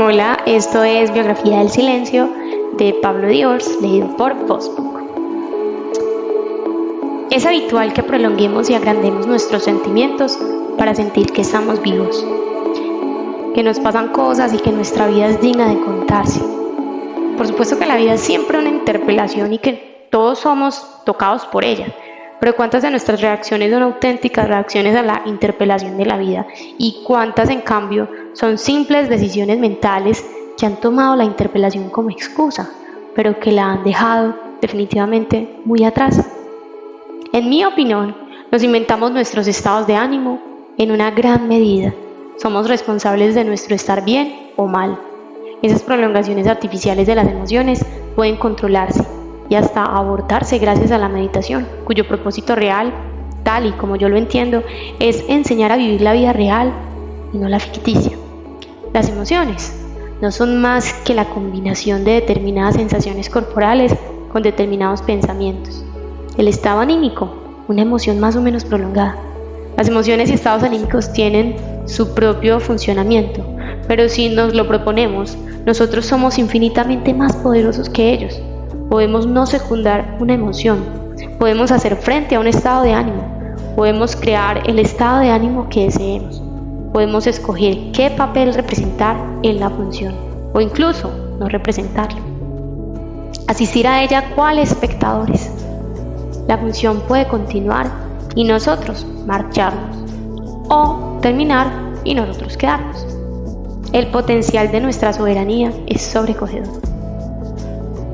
Hola, esto es Biografía del Silencio de Pablo Diors, leído por Vozbook. Es habitual que prolonguemos y agrandemos nuestros sentimientos para sentir que estamos vivos, que nos pasan cosas y que nuestra vida es digna de contarse. Por supuesto que la vida es siempre una interpelación y que todos somos tocados por ella, pero ¿cuántas de nuestras reacciones son auténticas reacciones a la interpelación de la vida? ¿Y cuántas, en cambio, son simples decisiones mentales que han tomado la interpelación como excusa, pero que la han dejado definitivamente muy atrás? En mi opinión, nos inventamos nuestros estados de ánimo en una gran medida. Somos responsables de nuestro estar bien o mal. Esas prolongaciones artificiales de las emociones pueden controlarse y hasta abortarse gracias a la meditación, cuyo propósito real, tal y como yo lo entiendo, es enseñar a vivir la vida real y no la ficticia. Las emociones no son más que la combinación de determinadas sensaciones corporales con determinados pensamientos. El estado anímico, una emoción más o menos prolongada. Las emociones y estados anímicos tienen su propio funcionamiento, pero si nos lo proponemos, nosotros somos infinitamente más poderosos que ellos. Podemos no secundar una emoción, podemos hacer frente a un estado de ánimo, podemos crear el estado de ánimo que deseemos, podemos escoger qué papel representar en la función o incluso no representarlo. Asistir a ella cual espectadores. La función puede continuar y nosotros marcharnos o terminar y nosotros quedarnos. El potencial de nuestra soberanía es sobrecogedor.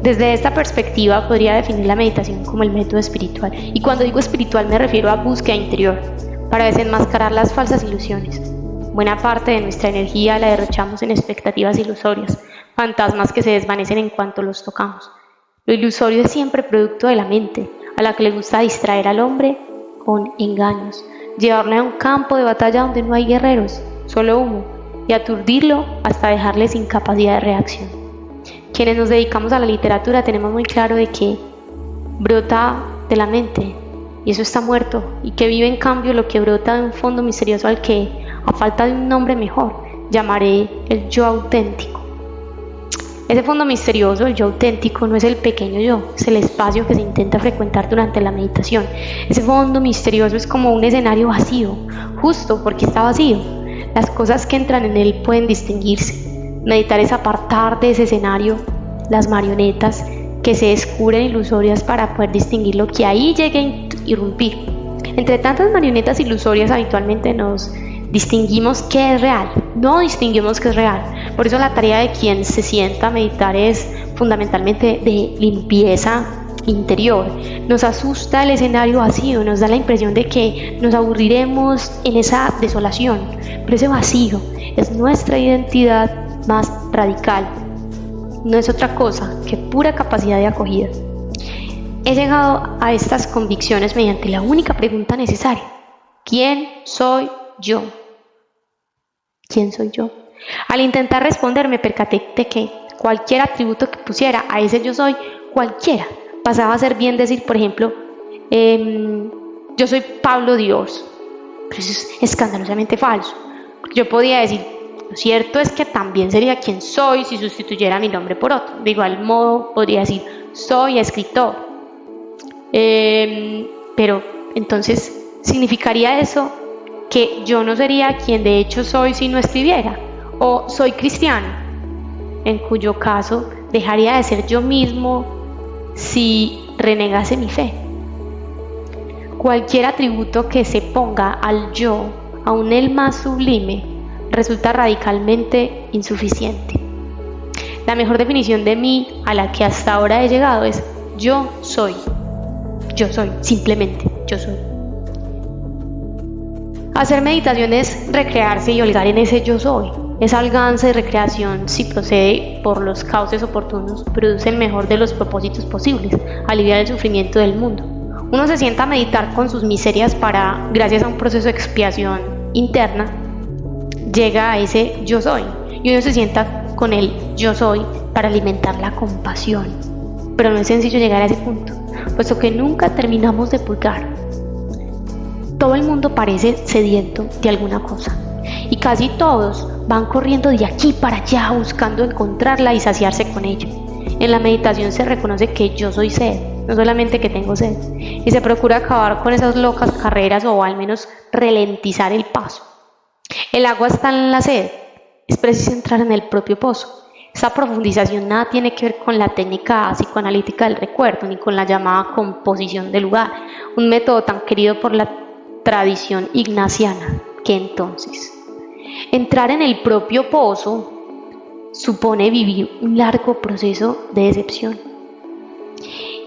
Desde esta perspectiva podría definir la meditación como el método espiritual, y cuando digo espiritual me refiero a búsqueda interior, para desenmascarar las falsas ilusiones. Buena parte de nuestra energía la derrochamos en expectativas ilusorias, fantasmas que se desvanecen en cuanto los tocamos. Lo ilusorio es siempre producto de la mente, a la que le gusta distraer al hombre con engaños, llevarle a un campo de batalla donde no hay guerreros, solo humo, y aturdirlo hasta dejarle sin capacidad de reacción. Quienes nos dedicamos a la literatura tenemos muy claro de que brota de la mente y eso está muerto, y que vive en cambio lo que brota de un fondo misterioso al que, a falta de un nombre mejor, llamaré el yo auténtico. Ese fondo misterioso, el yo auténtico, no es el pequeño yo, es el espacio que se intenta frecuentar durante la meditación. Ese fondo misterioso es como un escenario vacío, justo porque está vacío. Las cosas que entran en él pueden distinguirse. Meditar es apartar de ese escenario las marionetas que se descubren ilusorias para poder distinguir lo que ahí llegue a irrumpir. Entre tantas marionetas ilusorias habitualmente nos distinguimos qué es real, no distinguimos qué es real. Por eso la tarea de quien se sienta a meditar es fundamentalmente de limpieza interior. Nos asusta el escenario vacío, nos da la impresión de que nos aburriremos en esa desolación, pero ese vacío es nuestra identidad más radical, no es otra cosa que pura capacidad de acogida. He llegado a estas convicciones mediante la única pregunta necesaria: ¿quién soy yo? ¿Quién soy yo? Al intentar responder me percaté de que cualquier atributo que pusiera a ese yo soy, cualquiera, pasaba a ser bien decir, por ejemplo, yo soy Pablo Diors, pero eso es escandalosamente falso. Yo podía decir, lo cierto es que también sería quien soy si sustituyera mi nombre por otro. De igual modo podría decir, soy escritor. Pero entonces, ¿significaría eso que yo no sería quien de hecho soy si no escribiera? ¿O soy cristiano? En cuyo caso dejaría de ser yo mismo si renegase mi fe. Cualquier atributo que se ponga al yo, aun el más sublime, resulta radicalmente insuficiente. La mejor definición de mí a la que hasta ahora he llegado es yo soy, simplemente yo soy. Hacer meditación es recrearse y holgar en ese yo soy. Esa holganza y recreación, si procede por los cauces oportunos, produce el mejor de los propósitos posibles: aliviar el sufrimiento del mundo. Uno se sienta a meditar con sus miserias para, gracias a un proceso de expiación interna, llega a ese yo soy, y uno se sienta con el yo soy para alimentar la compasión. Pero no es sencillo llegar a ese punto, puesto que nunca terminamos de purgar. Todo el mundo parece sediento de alguna cosa, y casi todos van corriendo de aquí para allá buscando encontrarla y saciarse con ella. En la meditación se reconoce que yo soy sed, no solamente que tengo sed, y se procura acabar con esas locas carreras o al menos ralentizar el paso. El agua está en la sed, es preciso entrar en el propio pozo. Esta profundización nada tiene que ver con la técnica psicoanalítica del recuerdo ni con la llamada composición del lugar, un método tan querido por la tradición ignaciana, que entonces entrar en el propio pozo supone vivir un largo proceso de decepción.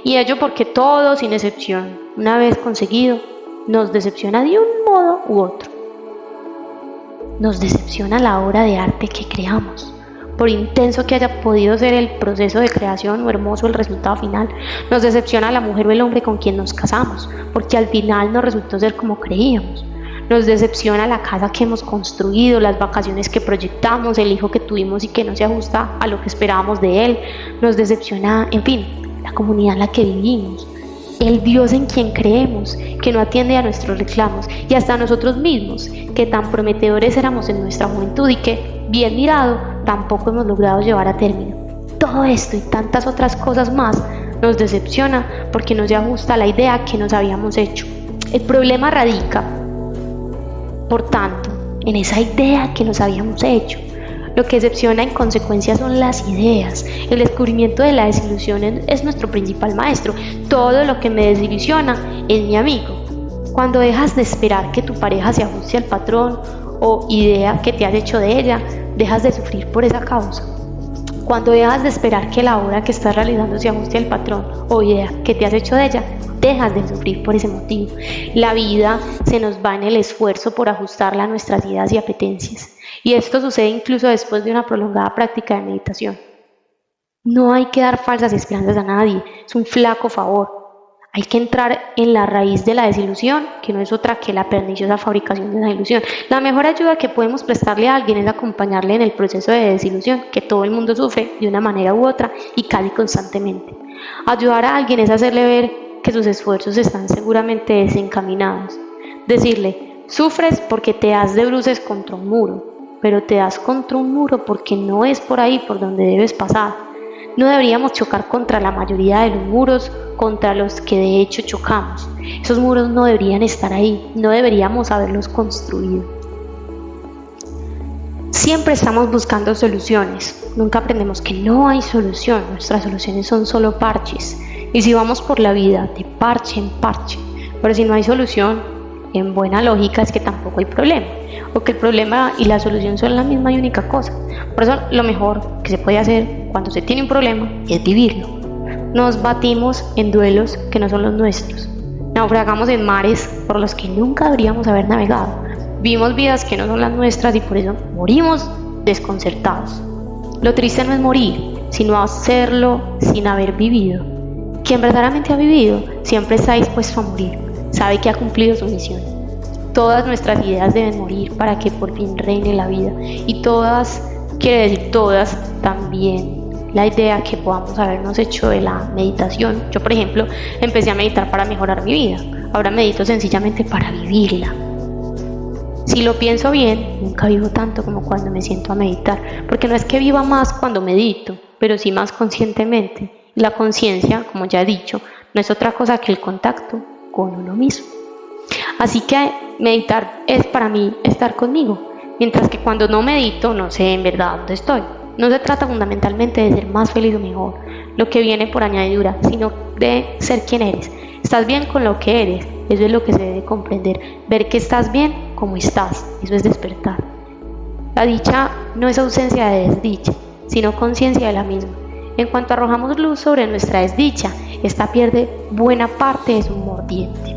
Y ello porque todo, sin excepción, una vez conseguido, nos decepciona de un modo u otro. Nos decepciona la obra de arte que creamos, por intenso que haya podido ser el proceso de creación o hermoso el resultado final. Nos decepciona la mujer o el hombre con quien nos casamos, porque al final no resultó ser como creíamos. Nos decepciona la casa que hemos construido, las vacaciones que proyectamos, el hijo que tuvimos y que no se ajusta a lo que esperábamos de él. Nos decepciona, en fin, la comunidad en la que vivimos, el Dios en quien creemos, que no atiende a nuestros reclamos, y hasta nosotros mismos, que tan prometedores éramos en nuestra juventud y que, bien mirado, tampoco hemos logrado llevar a término. Todo esto y tantas otras cosas más nos decepciona porque no se ajusta a la idea que nos habíamos hecho. El problema radica, por tanto, en esa idea que nos habíamos hecho. Lo que decepciona en consecuencia son las ideas. El descubrimiento de la desilusión es nuestro principal maestro. Todo lo que me desilusiona es mi amigo. Cuando dejas de esperar que tu pareja se ajuste al patrón o idea que te has hecho de ella, dejas de sufrir por esa causa. Cuando dejas de esperar que la obra que estás realizando se ajuste al patrón o idea que te has hecho de ella, dejas de sufrir por ese motivo. La vida se nos va en el esfuerzo por ajustarla a nuestras ideas y apetencias. Y esto sucede incluso después de una prolongada práctica de meditación. No hay que dar falsas esperanzas a nadie, es un flaco favor. Hay que entrar en la raíz de la desilusión, que no es otra que la perniciosa fabricación de una ilusión. La mejor ayuda que podemos prestarle a alguien es acompañarle en el proceso de desilusión que todo el mundo sufre de una manera u otra y casi constantemente. Ayudar a alguien es hacerle ver que sus esfuerzos están seguramente desencaminados. Decirle, sufres porque te das de bruces contra un muro, pero te das contra un muro porque no es por ahí por donde debes pasar. No deberíamos chocar contra la mayoría de los muros contra los que de hecho chocamos. Esos muros no deberían estar ahí, no deberíamos haberlos construido. Siempre estamos buscando soluciones, nunca aprendemos que no hay solución, nuestras soluciones son solo parches. Y si vamos por la vida de parche en parche, pero si no hay solución, en buena lógica es que tampoco hay problema, o que el problema y la solución son la misma y única cosa. Por eso lo mejor que se puede hacer cuando se tiene un problema es vivirlo. Nos batimos en duelos que no son los nuestros, naufragamos en mares por los que nunca deberíamos haber navegado, vivimos vidas que no son las nuestras y por eso morimos desconcertados. Lo triste no es morir, sino hacerlo sin haber vivido. Quien verdaderamente ha vivido siempre está dispuesto a morir, sabe que ha cumplido su misión. Todas nuestras ideas deben morir para que por fin reine la vida, y todas, quiere decir todas, también la idea que podamos habernos hecho de la meditación. Yo, por ejemplo, empecé a meditar para mejorar mi vida, ahora medito sencillamente para vivirla. Si lo pienso bien, nunca vivo tanto como cuando me siento a meditar, porque no es que viva más cuando medito, pero sí más conscientemente. La conciencia, como ya he dicho, no es otra cosa que el contacto con uno mismo. Así que meditar es para mí estar conmigo, mientras que cuando no medito no sé en verdad dónde estoy. No se trata fundamentalmente de ser más feliz o mejor, lo que viene por añadidura, sino de ser quien eres. Estás bien con lo que eres, eso es lo que se debe comprender. Ver que estás bien como estás, eso es despertar. La dicha no es ausencia de desdicha, sino conciencia de la misma. En cuanto arrojamos luz sobre nuestra desdicha, esta pierde buena parte de su mordiente.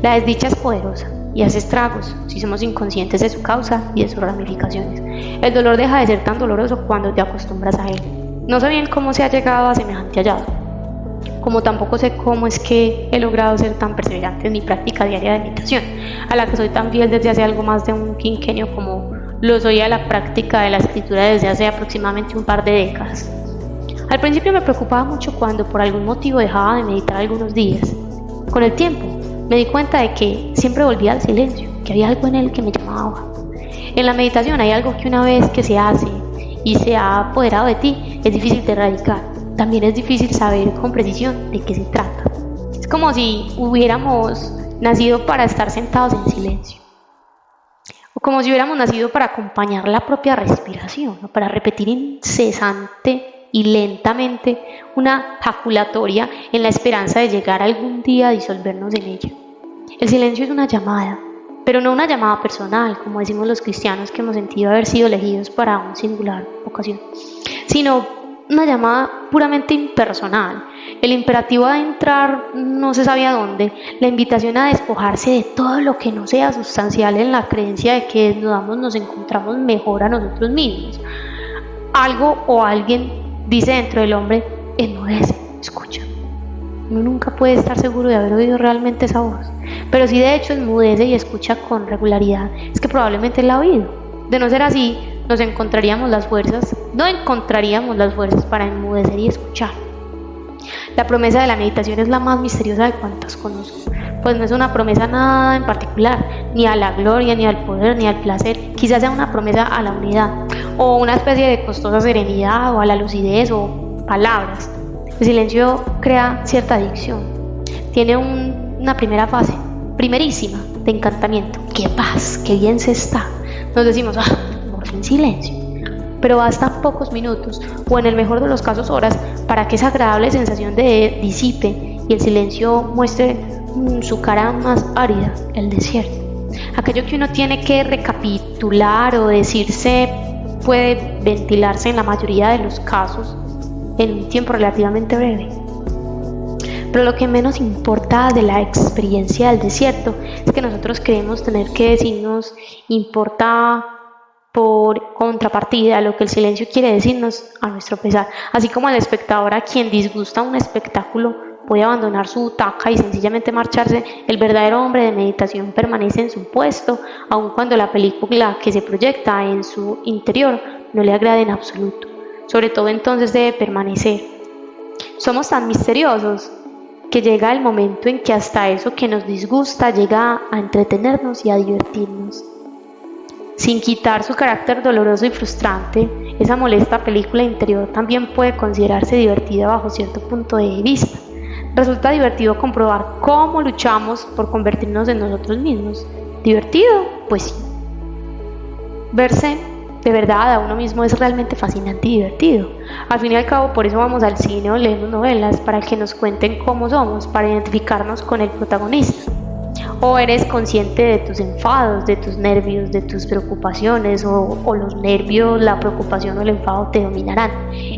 La desdicha es poderosa y hace estragos si somos inconscientes de su causa y de sus ramificaciones. El dolor deja de ser tan doloroso cuando te acostumbras a él. No sé bien cómo se ha llegado a semejante hallazgo, como tampoco sé cómo es que he logrado ser tan perseverante en mi práctica diaria de meditación, a la que soy tan fiel desde hace algo más de un quinquenio como lo soy a la práctica de la escritura desde hace aproximadamente un par de décadas. Al principio me preocupaba mucho cuando por algún motivo dejaba de meditar algunos días. Con el tiempo me di cuenta de que siempre volvía al silencio, que había algo en él que me llamaba. En la meditación hay algo que una vez que se hace y se ha apoderado de ti, es difícil de erradicar. También es difícil saber con precisión de qué se trata. Es como si hubiéramos nacido para estar sentados en silencio, o como si hubiéramos nacido para acompañar la propia respiración, o para repetir incesante y lentamente una jaculatoria en la esperanza de llegar algún día a disolvernos en ella. El silencio es una llamada, pero no una llamada personal, como decimos los cristianos que hemos sentido haber sido elegidos para una singular ocasión, sino una llamada puramente impersonal. El imperativo a entrar no se sabe a dónde, la invitación a despojarse de todo lo que no sea sustancial en la creencia de que desnudamos nos encontramos mejor a nosotros mismos. Algo o alguien dice dentro del hombre: enmudece, escucha. Uno nunca puede estar seguro de haber oído realmente esa voz, pero si de hecho enmudece y escucha con regularidad, es que probablemente la ha oído. De no ser así, no encontraríamos las fuerzas para enmudecer y escuchar. La promesa de la meditación es la más misteriosa de cuantas conozco, pues no es una promesa nada en particular, ni a la gloria, ni al poder, ni al placer. Quizás sea una promesa a la unidad, o una especie de costosa serenidad, o a la lucidez, o palabras. El silencio crea cierta adicción. Tiene una primera fase, primerísima, de encantamiento. ¡Qué paz! ¡Qué bien se está! Nos decimos: por fin silencio. Pero bastan pocos minutos, o en el mejor de los casos horas, para que esa agradable sensación de disipe y el silencio muestre su cara más árida, el desierto. Aquello que uno tiene que recapitular o decirse puede ventilarse en la mayoría de los casos en un tiempo relativamente breve. Pero lo que menos importa de la experiencia del desierto es que nosotros creemos tener que decirnos importa por contrapartida lo que el silencio quiere decirnos a nuestro pesar. Así como el espectador a quien disgusta un espectáculo puede abandonar su butaca y sencillamente marcharse, el verdadero hombre de meditación permanece en su puesto, aun cuando la película que se proyecta en su interior no le agrade en absoluto. Sobre todo entonces debe permanecer. Somos tan misteriosos que llega el momento en que hasta eso que nos disgusta llega a entretenernos y a divertirnos. Sin quitar su carácter doloroso y frustrante, esa molesta película interior también puede considerarse divertida bajo cierto punto de vista. Resulta divertido comprobar cómo luchamos por convertirnos en nosotros mismos. ¿Divertido? Pues sí. Verse de verdad a uno mismo es realmente fascinante y divertido. Al fin y al cabo, por eso vamos al cine o leemos novelas, para que nos cuenten cómo somos, para identificarnos con el protagonista. O eres consciente de tus enfados, de tus nervios, de tus preocupaciones, o los nervios, la preocupación o el enfado te dominarán.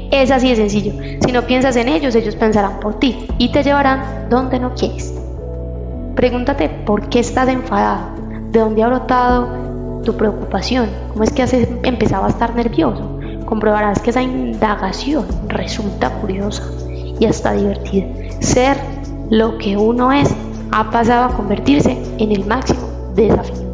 Es así de sencillo. Si no piensas en ellos, ellos pensarán por ti y te llevarán donde no quieres. Pregúntate por qué estás enfadado, de dónde ha brotado tu preocupación, cómo es que has empezado a estar nervioso. Comprobarás que esa indagación resulta curiosa y hasta divertida. Ser lo que uno es ha pasado a convertirse en el máximo desafío.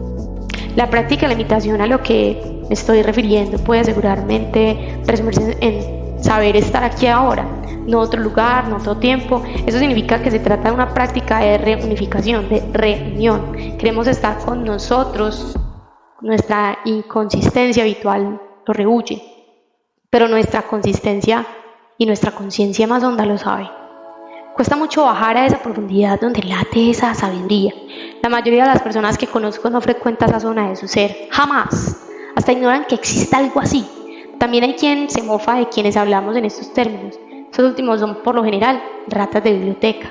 La práctica de la meditación a lo que me estoy refiriendo puede seguramente resumirse en saber estar aquí ahora, no otro lugar, no otro tiempo. Eso significa que se trata de una práctica de reunificación, de reunión. Queremos estar con nosotros. Nuestra inconsistencia habitual lo rehuye, pero nuestra consistencia y nuestra conciencia más honda lo sabe. Cuesta mucho bajar a esa profundidad donde late esa sabiduría. La mayoría de las personas que conozco no frecuenta esa zona de su ser, jamás. Hasta ignoran que exista algo así. También hay quien se mofa de quienes hablamos en estos términos. Estos últimos son, por lo general, ratas de biblioteca.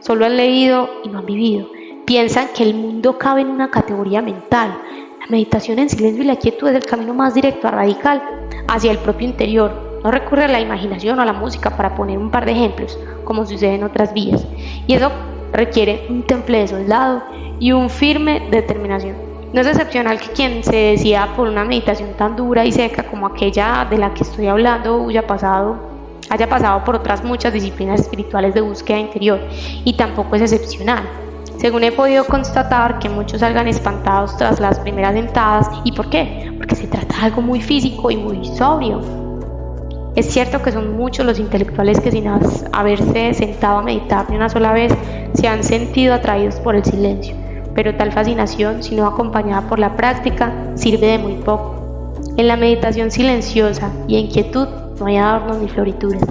Solo han leído y no han vivido. Piensan que el mundo cabe en una categoría mental. La meditación en silencio y la quietud es el camino más directo, radical, hacia el propio interior. No recurre a la imaginación o a la música, para poner un par de ejemplos, como sucede en otras vías. Y eso requiere un temple de soldado y una firme determinación. No es excepcional que quien se decida por una meditación tan dura y seca como aquella de la que estoy hablando haya pasado por otras muchas disciplinas espirituales de búsqueda interior, y tampoco es excepcional. Según he podido constatar, que muchos salgan espantados tras las primeras sentadas. ¿Y por qué? Porque se trata de algo muy físico y muy sobrio. Es cierto que son muchos los intelectuales que, sin haberse sentado a meditar ni una sola vez, se han sentido atraídos por el silencio. pero tal fascinación, si no acompañada por la práctica, sirve de muy poco. En la meditación silenciosa y en quietud no hay adornos ni florituras.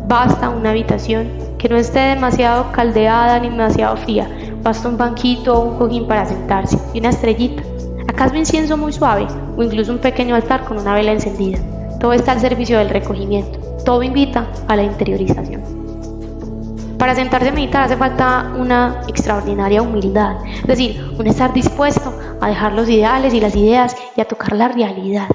Basta una habitación que no esté demasiado caldeada ni demasiado fría. Basta un banquito o un cojín para sentarse y una estrellita. ¿Acaso un incienso muy suave o incluso un pequeño altar con una vela encendida? Todo está al servicio del recogimiento. Todo invita a la interiorización. Para sentarse a meditar hace falta una extraordinaria humildad, es decir, un estar dispuesto a dejar los ideales y las ideas y a tocar la realidad.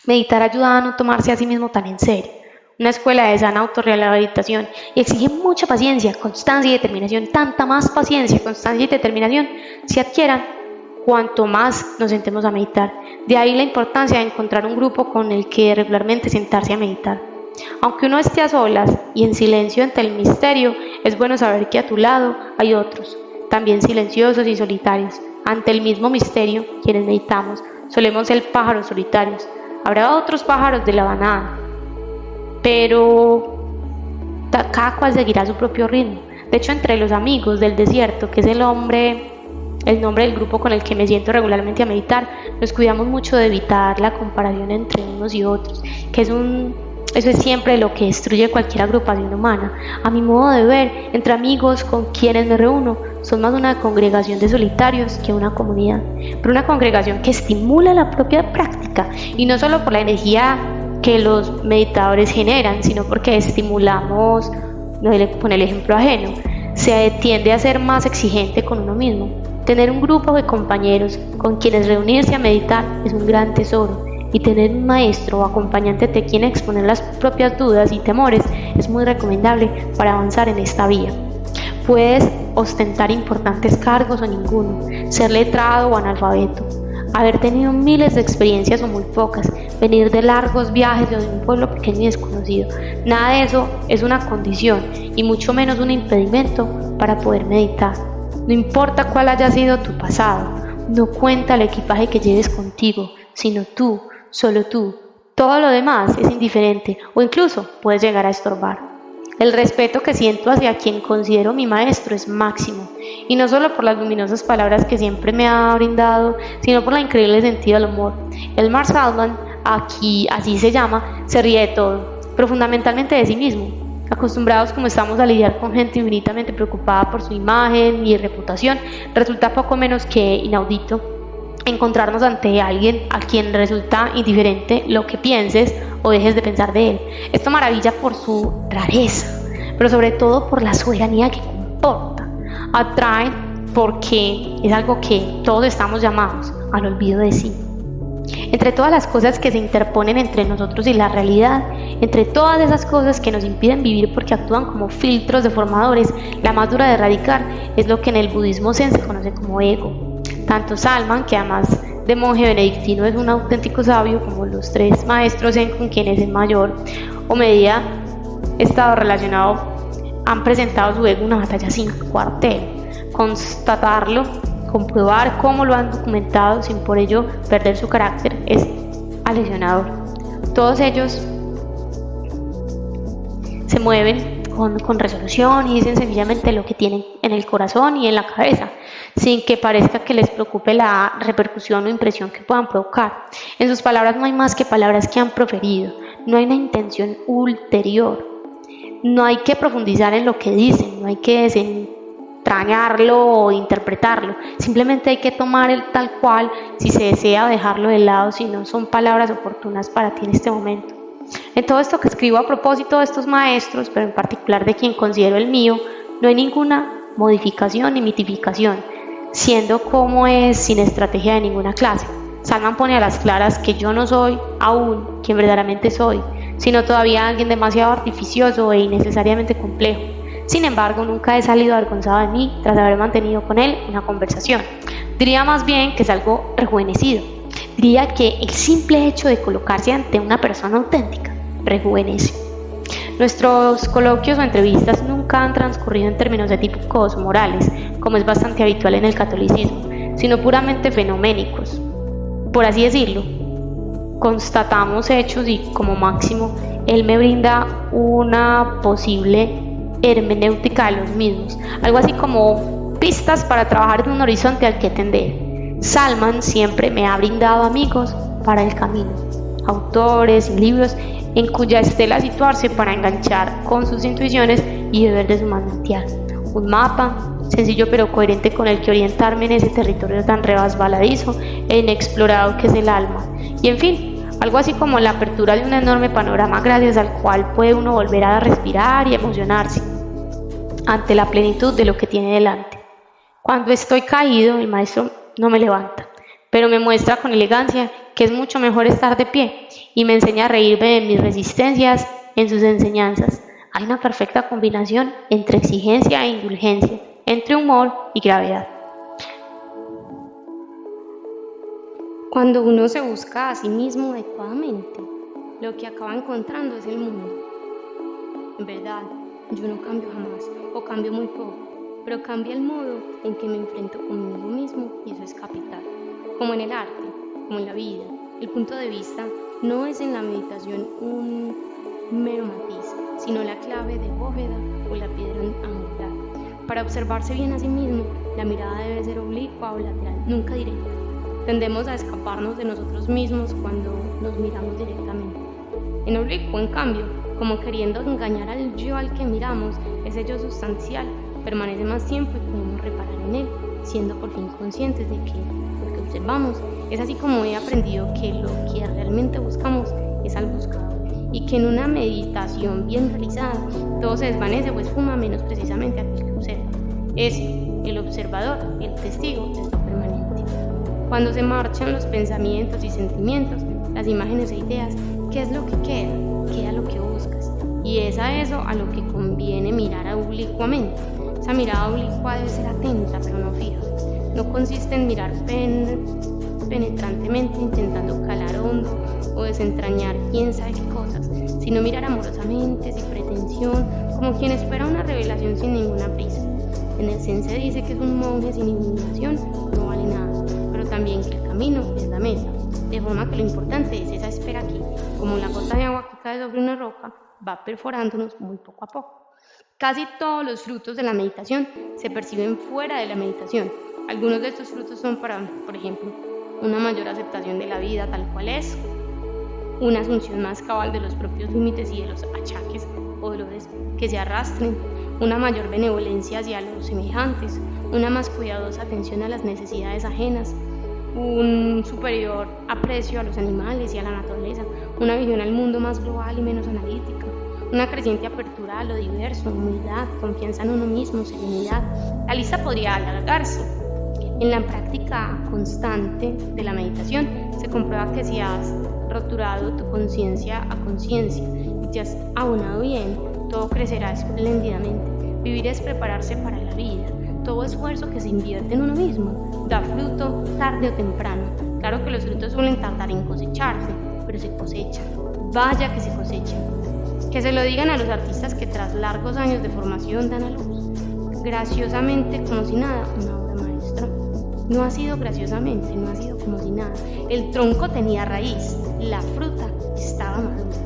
Meditar ayuda a no tomarse a sí mismo tan en serio. Una escuela de sana autorrehabilitación y exige mucha paciencia, constancia y determinación. Tanta más paciencia, constancia y determinación se adquieran cuanto más nos sentemos a meditar. De ahí la importancia de encontrar un grupo con el que regularmente sentarse a meditar. Aunque uno esté a solas y en silencio ante el misterio, es bueno saber que a tu lado hay otros, también silenciosos y solitarios. Ante el mismo misterio, quienes meditamos, solemos ser pájaros solitarios. Habrá otros pájaros de la banada, pero cada cual seguirá su propio ritmo. De hecho, entre los amigos del desierto, que es el nombre del grupo con el que me siento regularmente a meditar, nos cuidamos mucho de evitar la comparación entre unos y otros, que eso es siempre lo que destruye cualquier agrupación humana. A mi modo de ver, entre amigos con quienes me reúno, son más una congregación de solitarios que una comunidad, pero una congregación que estimula la propia práctica, y no solo por la energía que los meditadores generan, sino porque estimulamos, no le pone el ejemplo ajeno, se tiende a ser más exigente con uno mismo. Tener un grupo de compañeros con quienes reunirse a meditar es un gran tesoro, y tener un maestro o acompañante de quien exponer las propias dudas y temores es muy recomendable para avanzar en esta vía. Puedes ostentar importantes cargos o ninguno, ser letrado o analfabeto, haber tenido miles de experiencias o muy pocas, venir de largos viajes o de un pueblo pequeño y desconocido. Nada de eso es una condición y mucho menos un impedimento para poder meditar. No importa cuál haya sido tu pasado, no cuenta el equipaje que lleves contigo, sino tú, solo tú. Todo lo demás es indiferente o incluso puedes llegar a estorbar. El respeto que siento hacia quien considero mi maestro es máximo, y no solo por las luminosas palabras que siempre me ha brindado, sino por la increíble sentido del humor. Elmar Salman, aquí así se llama, se ríe de todo, pero fundamentalmente de sí mismo. Acostumbrados como estamos a lidiar con gente infinitamente preocupada por su imagen y reputación, resulta poco menos que inaudito encontrarnos ante alguien a quien resulta indiferente lo que pienses o dejes de pensar de él. Esto maravilla por su rareza, pero sobre todo por la soberanía que comporta. Atrae porque es algo que todos estamos llamados al olvido de sí. Entre todas las cosas que se interponen entre nosotros y la realidad, entre todas esas cosas que nos impiden vivir porque actúan como filtros deformadores, la más dura de erradicar es lo que en el budismo zen se conoce como ego. Tanto Salman, que además de monje benedictino es un auténtico sabio, como los tres maestros zen con quienes en mayor o medida estado relacionado han presentado su ego una batalla sin cuartel. Constatarlo, comprobar cómo lo han documentado sin por ello perder su carácter es aleccionador. Todos ellos se mueven con resolución y dicen sencillamente lo que tienen en el corazón y en la cabeza, sin que parezca que les preocupe la repercusión o impresión que puedan provocar. En sus palabras no hay más que palabras que han proferido, no hay una intención ulterior, no hay que profundizar en lo que dicen, no hay que desentrañarlo o interpretarlo, simplemente hay que tomar el tal cual si se desea, dejarlo de lado si no son palabras oportunas para ti en este momento. En todo esto que escribo a propósito de estos maestros, pero en particular de quien considero el mío, no hay ninguna modificación ni mitificación, siendo como es sin estrategia de ninguna clase. Salman pone a las claras que yo no soy aún quien verdaderamente soy, sino todavía alguien demasiado artificioso e innecesariamente complejo. Sin embargo, nunca he salido avergonzado de mí tras haber mantenido con él una conversación. Diría más bien que es algo rejuvenecido. Diría que el simple hecho de colocarse ante una persona auténtica rejuvenece. Nuestros coloquios o entrevistas nunca han transcurrido en términos éticos o morales, como es bastante habitual en el catolicismo, sino puramente fenoménicos. Por así decirlo, constatamos hechos y, como máximo, él me brinda una posible hermenéutica de los mismos, algo así como pistas para trabajar en un horizonte al que tender. Salman siempre me ha brindado amigos para el camino, autores y libros en cuya estela situarse para enganchar con sus intuiciones y beber de su manantial. Un mapa, sencillo pero coherente, con el que orientarme en ese territorio tan resbaladizo e inexplorado que es el alma. Y en fin, algo así como la apertura de un enorme panorama gracias al cual puede uno volver a respirar y emocionarse ante la plenitud de lo que tiene delante. Cuando estoy caído, el maestro no me levanta, pero me muestra con elegancia que es mucho mejor estar de pie y me enseña a reírme de mis resistencias en sus enseñanzas. Hay una perfecta combinación entre exigencia e indulgencia, entre humor y gravedad. Cuando uno se busca a sí mismo adecuadamente, lo que acaba encontrando es el mundo. En verdad, yo no cambio jamás, o cambio muy poco, pero cambia el modo en que me enfrento conmigo mismo, y eso es capital. Como en el arte, como en la vida, el punto de vista no es en la meditación un mero matiz, sino la clave de bóveda o la piedra angular. Para observarse bien a sí mismo, la mirada debe ser oblicua o lateral, nunca directa. Tendemos a escaparnos de nosotros mismos cuando nos miramos directamente. En oblicuo, en cambio, como queriendo engañar al yo al que miramos, ese yo sustancial permanece más tiempo y podemos reparar en él, siendo por fin conscientes de que lo que observamos es así como he aprendido que lo que realmente buscamos es al buscador, y que en una meditación bien realizada todo se desvanece o esfuma menos precisamente aquel que observa. Es el observador, el testigo de lo permanente. Cuando se marchan los pensamientos y sentimientos, las imágenes e ideas, ¿qué es lo que queda? Queda lo que buscas. Y es a eso a lo que conviene mirar oblicuamente. Esa mirada oblicua debe ser atenta, pero no fija. No consiste en mirar penetrantemente intentando calar hondo o desentrañar quién sabe qué cosas, sino mirar amorosamente, sin pretensión, como quien espera una revelación sin ninguna prisa. En el Zen se dice que es un monje sin iluminación, no vale nada, pero también que el camino es la meta, de forma que lo importante es esa espera aquí, como la gota de agua que cae sobre una roca, va perforándonos muy poco a poco. Casi todos los frutos de la meditación se perciben fuera de la meditación. Algunos de estos frutos son para, por ejemplo, una mayor aceptación de la vida tal cual es, una asunción más cabal de los propios límites y de los achaques o dolores que se arrastren, una mayor benevolencia hacia los semejantes, una más cuidadosa atención a las necesidades ajenas, un superior aprecio a los animales y a la naturaleza, una visión al mundo más global y menos analítica, una creciente apertura a lo diverso, humildad, confianza en uno mismo, serenidad. La lista podría alargarse. En la práctica constante de la meditación se comprueba que si has roturado tu conciencia a conciencia y te has abonado bien, todo crecerá espléndidamente. Vivir es prepararse para la vida. Todo esfuerzo que se invierte en uno mismo da fruto tarde o temprano. Claro que los frutos suelen tardar en cosecharse, pero se cosechan. Vaya que se cosechan. Que se lo digan a los artistas que tras largos años de formación dan a luz, graciosamente como si nada, una obra maestra. No ha sido graciosamente, no ha sido como si nada. El tronco tenía raíz, la fruta estaba madura.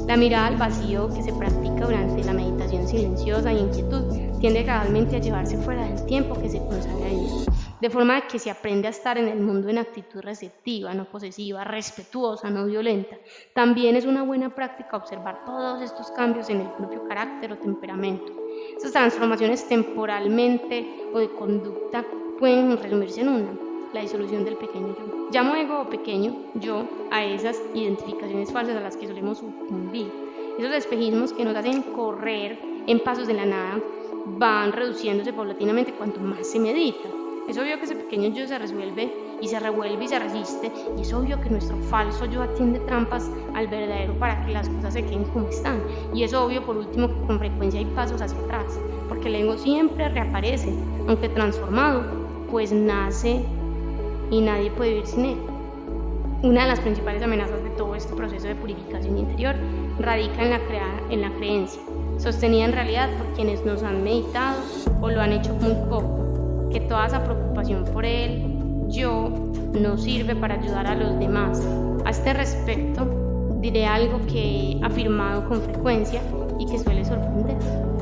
La mirada al vacío que se practica durante la meditación silenciosa y en quietud tiende gradualmente a llevarse fuera del tiempo que se consagra a ella, de forma que se aprende a estar en el mundo en actitud receptiva, no posesiva, respetuosa, no violenta. También es una buena práctica observar todos estos cambios en el propio carácter o temperamento. Estas transformaciones temporalmente o de conducta pueden resumirse en una: la disolución del pequeño yo. Llamo ego o pequeño yo a esas identificaciones falsas a las que solemos sucumbir. Esos espejismos que nos hacen correr en pasos de la nada van reduciéndose paulatinamente cuanto más se medita. Es obvio que ese pequeño yo se resuelve y se revuelve y se resiste, y es obvio que nuestro falso yo atiende trampas al verdadero para que las cosas se queden como están, y es obvio por último que con frecuencia hay pasos hacia atrás, porque el ego siempre reaparece, aunque transformado, pues nace y nadie puede vivir sin él. Una de las principales amenazas de todo este proceso de purificación interior radica en la creencia, sostenida en realidad por quienes nos han meditado o lo han hecho muy poco, que toda esa preocupación por el yo no sirve para ayudar a los demás. A este respecto diré algo que he afirmado con frecuencia y que suele sorprender.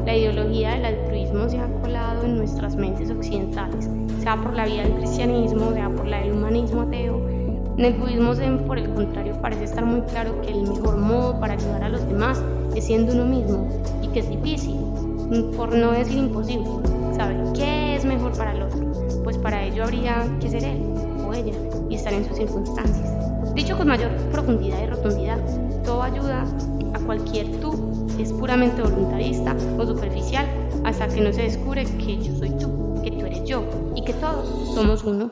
La ideología del altruismo se ha colado en nuestras mentes occidentales, sea por la vía del cristianismo, sea por la del humanismo ateo. En el budismo zen, por el contrario, parece estar muy claro que el mejor modo para ayudar a los demás es siendo uno mismo, y que es difícil, por no decir imposible, saber qué es mejor para el otro, pues para ello habría que ser él o ella y estar en sus circunstancias. Dicho con mayor profundidad y rotundidad, todo ayuda a cualquier tú es puramente voluntarista o superficial hasta que no se descubre que yo soy tú, que tú eres yo y que todos somos uno.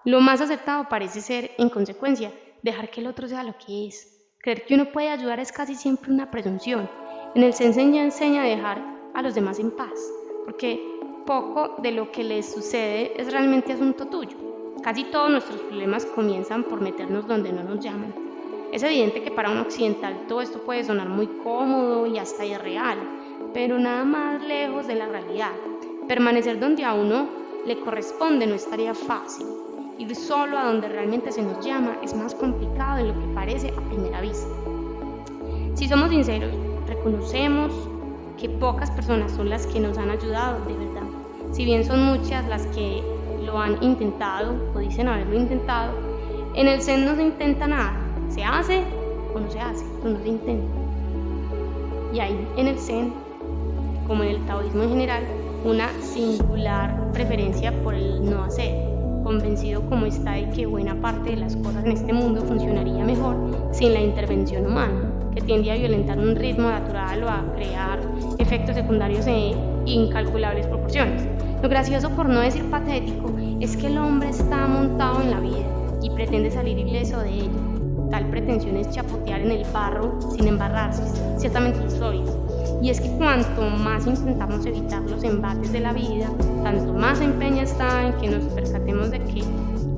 Lo más acertado parece ser, en consecuencia, dejar que el otro sea lo que es. Creer que uno puede ayudar es casi siempre una presunción. En el Zen ya enseña a dejar a los demás en paz, porque poco de lo que les sucede es realmente asunto tuyo. Casi todos nuestros problemas comienzan por meternos donde no nos llaman. Es evidente que para un occidental todo esto puede sonar muy cómodo y hasta irreal, pero nada más lejos de la realidad. Permanecer donde a uno le corresponde no es tarea fácil. Ir solo a donde realmente se nos llama es más complicado de lo que parece a primera vista. Si somos sinceros, reconocemos que pocas personas son las que nos han ayudado de verdad. Si bien son muchas las que lo han intentado o dicen haberlo intentado, en el Zen no se intenta nada. Se hace o no se hace, pero no se intenta. Y hay en el Zen, como en el taoísmo en general, una singular preferencia por el no hacer, convencido como está de que buena parte de las cosas en este mundo funcionaría mejor sin la intervención humana, que tiende a violentar un ritmo natural o a crear efectos secundarios en incalculables proporciones. Lo gracioso, por no decir patético, es que el hombre está montado en la vida y pretende salir ileso de ello. Tal pretensión es chapotear en el barro sin embarrarse, ciertamente ilusoria. Y es que cuanto más intentamos evitar los embates de la vida, tanto más se empeña está en que nos percatemos de que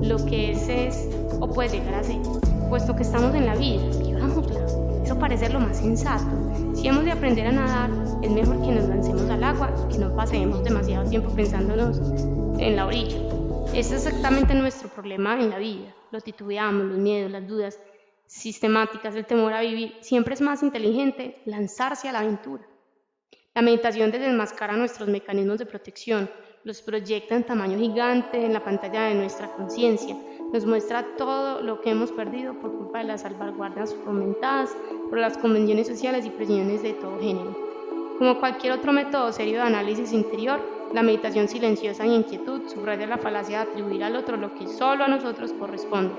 lo que es o puede llegar a ser. Puesto que estamos en la vida, vivámosla. Eso parece lo más sensato. Si hemos de aprender a nadar, es mejor que nos lancemos al agua y que no pasemos demasiado tiempo pensándonos en la orilla. Ese es exactamente nuestro problema en la vida. Los titubeamos, los miedos, las dudas sistemáticas, el temor a vivir. Siempre es más inteligente lanzarse a la aventura. La meditación desenmascara nuestros mecanismos de protección, los proyecta en tamaño gigante en la pantalla de nuestra conciencia, nos muestra todo lo que hemos perdido por culpa de las salvaguardas fomentadas por las convenciones sociales y presiones de todo género. Como cualquier otro método serio de análisis interior, la meditación silenciosa y en quietud subraya la falacia de atribuir al otro lo que solo a nosotros corresponde.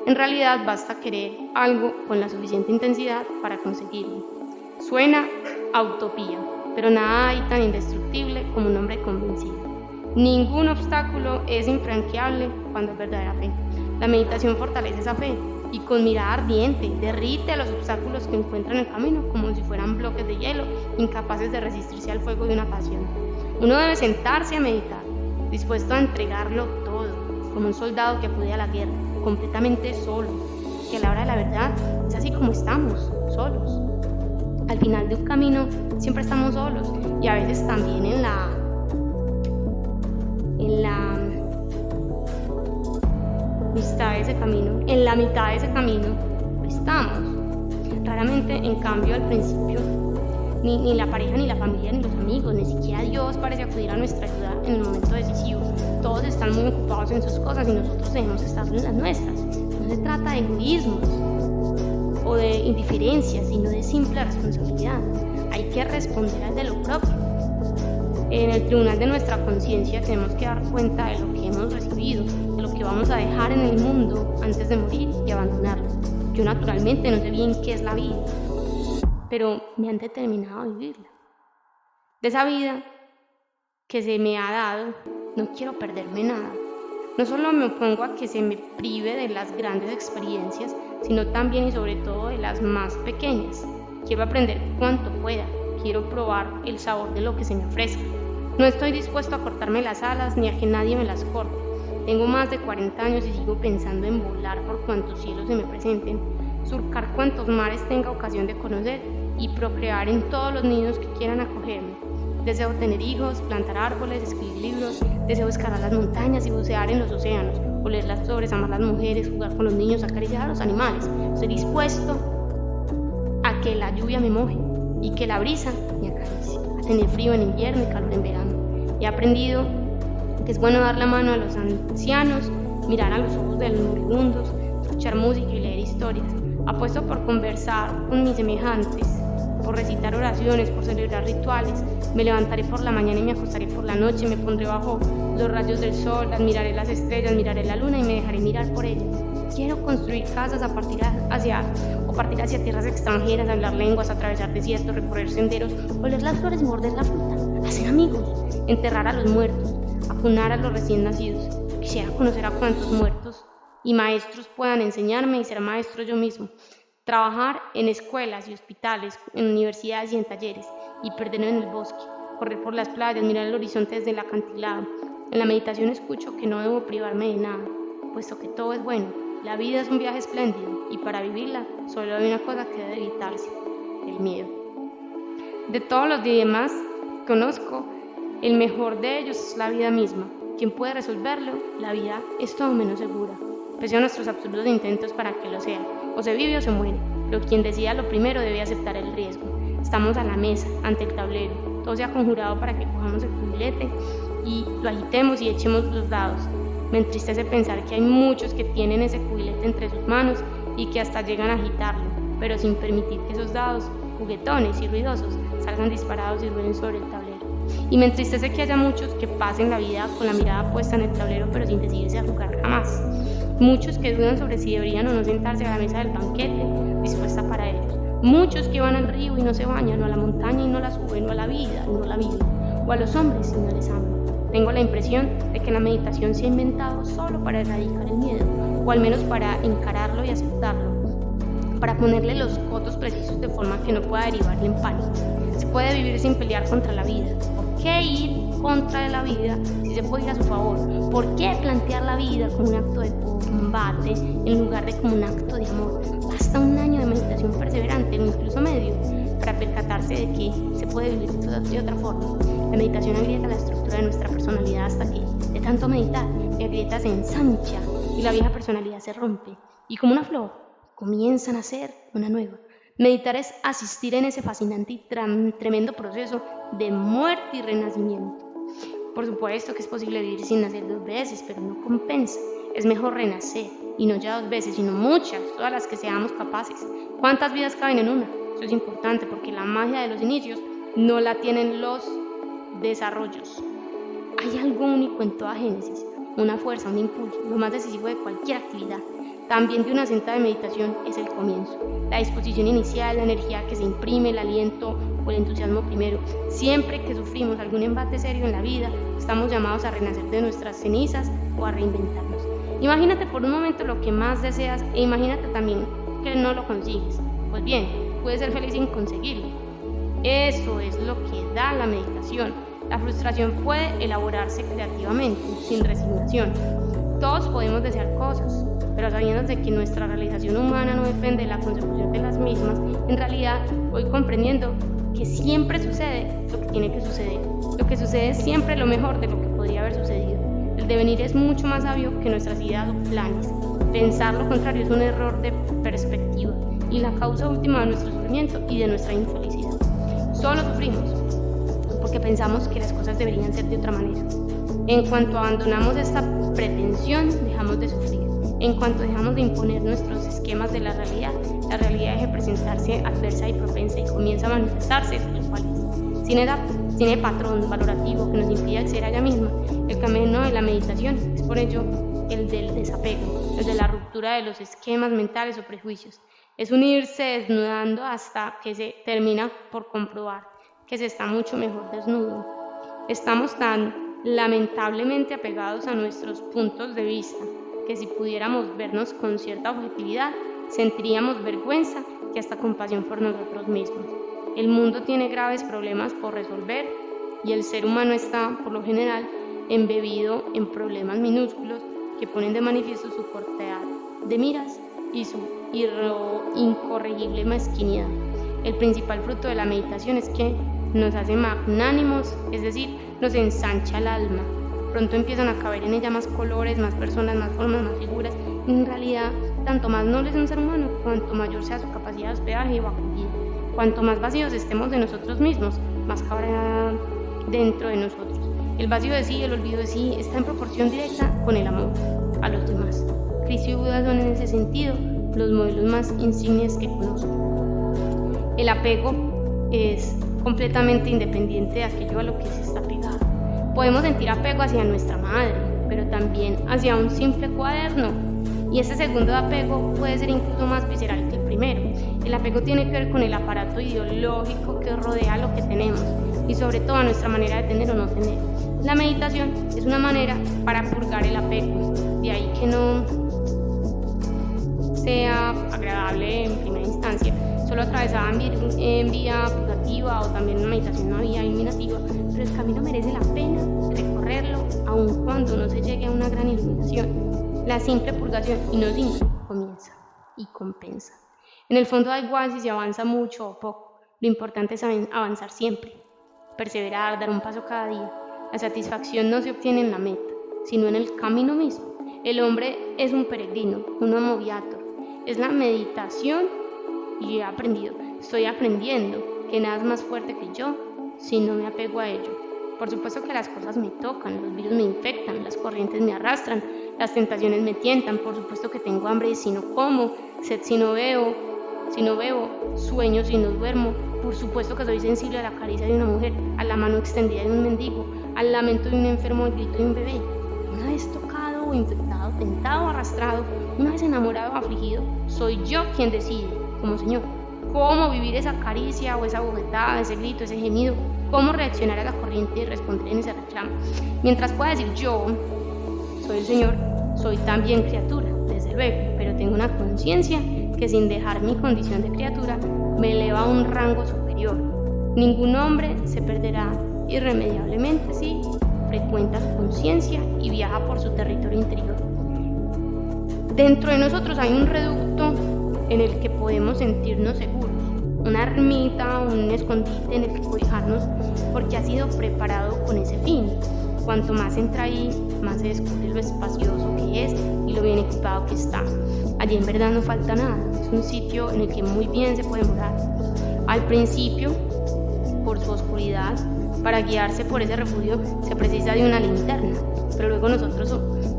En realidad basta querer algo con la suficiente intensidad para conseguirlo. Suena a utopía, pero nada hay tan indestructible como un hombre convencido. Ningún obstáculo es infranqueable cuando es verdadera fe. La meditación fortalece esa fe y con mirada ardiente derrite a los obstáculos que encuentra en el camino como si fueran bloques de hielo incapaces de resistirse al fuego de una pasión. Uno debe sentarse a meditar, dispuesto a entregarlo todo, como un soldado que acude a la guerra, completamente solo, que a la hora de la verdad es así como estamos, solos. Al final de un camino siempre estamos solos y a veces también en la mitad de ese camino estamos. Raramente, en cambio, al principio ni la pareja, ni la familia, ni los amigos, ni siquiera Dios parece acudir a nuestra ayuda en el momento decisivo. Todos están muy ocupados en sus cosas y nosotros debemos estar en las nuestras. No se trata de egoísmos o de indiferencia, sino de simple responsabilidad. Hay que responder al de lo propio. En el tribunal de nuestra conciencia tenemos que dar cuenta de lo que hemos recibido, de lo que vamos a dejar en el mundo antes de morir y abandonarlo. Yo naturalmente no sé bien qué es la vida, pero me han determinado a vivirla. De esa vida que se me ha dado, no quiero perderme nada. No solo me opongo a que se me prive de las grandes experiencias, sino también y sobre todo de las más pequeñas. Quiero aprender cuanto pueda, quiero probar el sabor de lo que se me ofrezca. No estoy dispuesto a cortarme las alas ni a que nadie me las corte. Tengo más de 40 años y sigo pensando en volar por cuantos cielos se me presenten, surcar cuantos mares tenga ocasión de conocer y procrear en todos los nidos que quieran acogerme. Deseo tener hijos, plantar árboles, escribir libros, deseo escalar las montañas y bucear en los océanos, oler las flores, amar las mujeres, jugar con los niños, acariciar a los animales. Estoy dispuesto a que la lluvia me moje y que la brisa me acaricie. a tener frío en invierno y calor en verano. He aprendido que es bueno dar la mano a los ancianos, mirar a los ojos de los moribundos, escuchar música y leer historias. Apuesto por conversar con mis semejantes, por recitar oraciones, por celebrar rituales. Me levantaré por la mañana y me acostaré por la noche, me pondré bajo los rayos del sol, admiraré las estrellas, miraré la luna y me dejaré mirar por ellas. Quiero construir casas partir hacia tierras extranjeras, hablar lenguas, atravesar desiertos, recorrer senderos, oler las flores y morder la fruta, hacer amigos, enterrar a los muertos, acunar a los recién nacidos. Quisiera conocer a cuantos muertos y maestros puedan enseñarme y ser maestro yo mismo. Trabajar en escuelas y hospitales, en universidades y en talleres, y perderme en el bosque, correr por las playas, mirar el horizonte desde el acantilado. En la meditación escucho que no debo privarme de nada, puesto que todo es bueno. La vida es un viaje espléndido, y para vivirla solo hay una cosa que debe evitarse: el miedo. De todos los demás que conozco, el mejor de ellos es la vida misma. ¿Quién puede resolverlo? La vida es todo menos segura, pese a nuestros absurdos intentos para que lo sea. O se vive o se muere, pero quien decida lo primero debe aceptar el riesgo. Estamos a la mesa, ante el tablero, todo se ha conjurado para que cojamos el cubilete y lo agitemos y echemos los dados. Me entristece pensar que hay muchos que tienen ese cubilete entre sus manos y que hasta llegan a agitarlo, pero sin permitir que esos dados, juguetones y ruidosos, salgan disparados y rueden sobre el tablero. Y me entristece que haya muchos que pasen la vida con la mirada puesta en el tablero pero sin decidirse a jugar jamás. Muchos que dudan sobre si deberían o no sentarse a la mesa del banquete dispuesta para ellos. Muchos que van al río y no se bañan, o a la montaña y no la suben, o a la vida y no la viven, o a los hombres y no les aman. Tengo la impresión de que la meditación se ha inventado solo para erradicar el miedo, o al menos para encararlo y aceptarlo, para ponerle los cotos precisos de forma que no pueda derivarle en pánico. Se puede vivir sin pelear contra la vida. ¿Por qué ir contra de la vida si se puede ir a su favor? ¿Por qué plantear la vida como un acto de combate en lugar de como un acto de amor? Basta un año de meditación perseverante o incluso medio para percatarse de que se puede vivir de otra forma. La meditación agrieta la estructura de nuestra personalidad hasta que, de tanto meditar, la grieta se ensancha y la vieja personalidad se rompe, y como una flor comienza a nacer una nueva. Meditar es asistir en ese fascinante y tremendo proceso de muerte y renacimiento. Por supuesto que es posible vivir sin nacer 2 veces, pero no compensa. Es mejor renacer, y no ya 2 veces, sino muchas, todas las que seamos capaces. ¿Cuántas vidas caben en una? Eso es importante porque la magia de los inicios no la tienen los desarrollos. Hay algo único en toda génesis, una fuerza, un impulso, lo más decisivo de cualquier actividad. También de una senta de meditación es el comienzo, la disposición inicial, la energía que se imprime, el aliento o el entusiasmo primero. Siempre que sufrimos algún embate serio en la vida, estamos llamados a renacer de nuestras cenizas o a reinventarnos. Imagínate por un momento lo que más deseas e imagínate también que no lo consigues. Pues bien, puedes ser feliz sin conseguirlo. Eso es lo que da la meditación. La frustración puede elaborarse creativamente, sin resignación. Todos podemos desear cosas, pero sabiendo de que nuestra realización humana no depende de la consecución de las mismas, en realidad voy comprendiendo que siempre sucede lo que tiene que suceder. Lo que sucede es siempre lo mejor de lo que podría haber sucedido. El devenir es mucho más sabio que nuestras ideas o planes. Pensar lo contrario es un error de perspectiva y la causa última de nuestro sufrimiento y de nuestra infelicidad. Solo sufrimos porque pensamos que las cosas deberían ser de otra manera. En cuanto abandonamos esta pretensión, dejamos de sufrir. En cuanto dejamos de imponer nuestros esquemas de la realidad deja de presentarse adversa y propensa y comienza a manifestarse tal cual es. Sin el patrón valorativo que nos impide acceder a ella misma, el camino de la meditación es por ello el del desapego, el de la ruptura de los esquemas mentales o prejuicios. Es unirse desnudando hasta que se termina por comprobar que se está mucho mejor desnudo. Estamos tan lamentablemente apegados a nuestros puntos de vista que si pudiéramos vernos con cierta objetividad, sentiríamos vergüenza y hasta compasión por nosotros mismos. El mundo tiene graves problemas por resolver y el ser humano está, por lo general, embebido en problemas minúsculos que ponen de manifiesto su cortedad de miras y su incorregible mezquindad. El principal fruto de la meditación es que nos hace magnánimos, es decir, nos ensancha el alma. Pronto empiezan a caber en ella más colores, más personas, más formas, más figuras. En realidad, tanto más noble es un ser humano, cuanto mayor sea su capacidad de hospedaje o acogida. Cuanto más vacíos estemos de nosotros mismos, más cabrá dentro de nosotros. El vacío de sí, el olvido de sí, está en proporción directa con el amor a los demás. Cristo y Buda son en ese sentido los modelos más insignes que conozco. El apego es completamente independiente de aquello a lo que se está pegado. Podemos sentir apego hacia nuestra madre, pero también hacia un simple cuaderno. Y ese segundo apego puede ser incluso más visceral que el primero. El apego tiene que ver con el aparato ideológico que rodea lo que tenemos y sobre todo a nuestra manera de tener o no tener. La meditación es una manera para purgar el apego, de ahí que no sea agradable en primera instancia, solo atravesada en vía purgativa o también una meditación en una vía iluminativa, pero el camino merece la pena recorrerlo aun cuando no se llegue a una gran iluminación. La simple purgación, y no simple, comienza y compensa. En el fondo da igual si se avanza mucho o poco, lo importante es avanzar siempre, perseverar, dar un paso cada día. La satisfacción no se obtiene en la meta, sino en el camino mismo. El hombre es un peregrino, un homo viator, es la meditación y estoy aprendiendo que nada es más fuerte que yo si no me apego a ello. Por supuesto que las cosas me tocan, los virus me infectan, las corrientes me arrastran, las tentaciones me tientan, por supuesto que tengo hambre si no como, sed si no bebo, sueño si no duermo, por supuesto que soy sensible a la caricia de una mujer, a la mano extendida de un mendigo, al lamento de un enfermo, al grito de un bebé. Una vez tocado o infectado, tentado o arrastrado, una vez enamorado o afligido, soy yo quien decide, como Señor, cómo vivir esa caricia o esa bofetada, ese grito, ese gemido, cómo reaccionar a la corriente y responder en ese reclamo. Mientras pueda decir yo, soy el Señor, soy también criatura, desde luego, pero tengo una conciencia que sin dejar mi condición de criatura me eleva a un rango superior. Ningún hombre se perderá irremediablemente si frecuenta su conciencia y viaja por su territorio interior. Dentro de nosotros hay un reducto en el que podemos sentirnos seguros, una ermita, un escondite en el que cobijarnos porque ha sido preparado con ese fin. Cuanto más entra ahí, más se descubre lo espacioso que es y lo bien equipado que está. Allí en verdad no falta nada, es un sitio en el que muy bien se puede morar. Al principio, por su oscuridad, para guiarse por ese refugio se precisa de una linterna, pero luego nosotros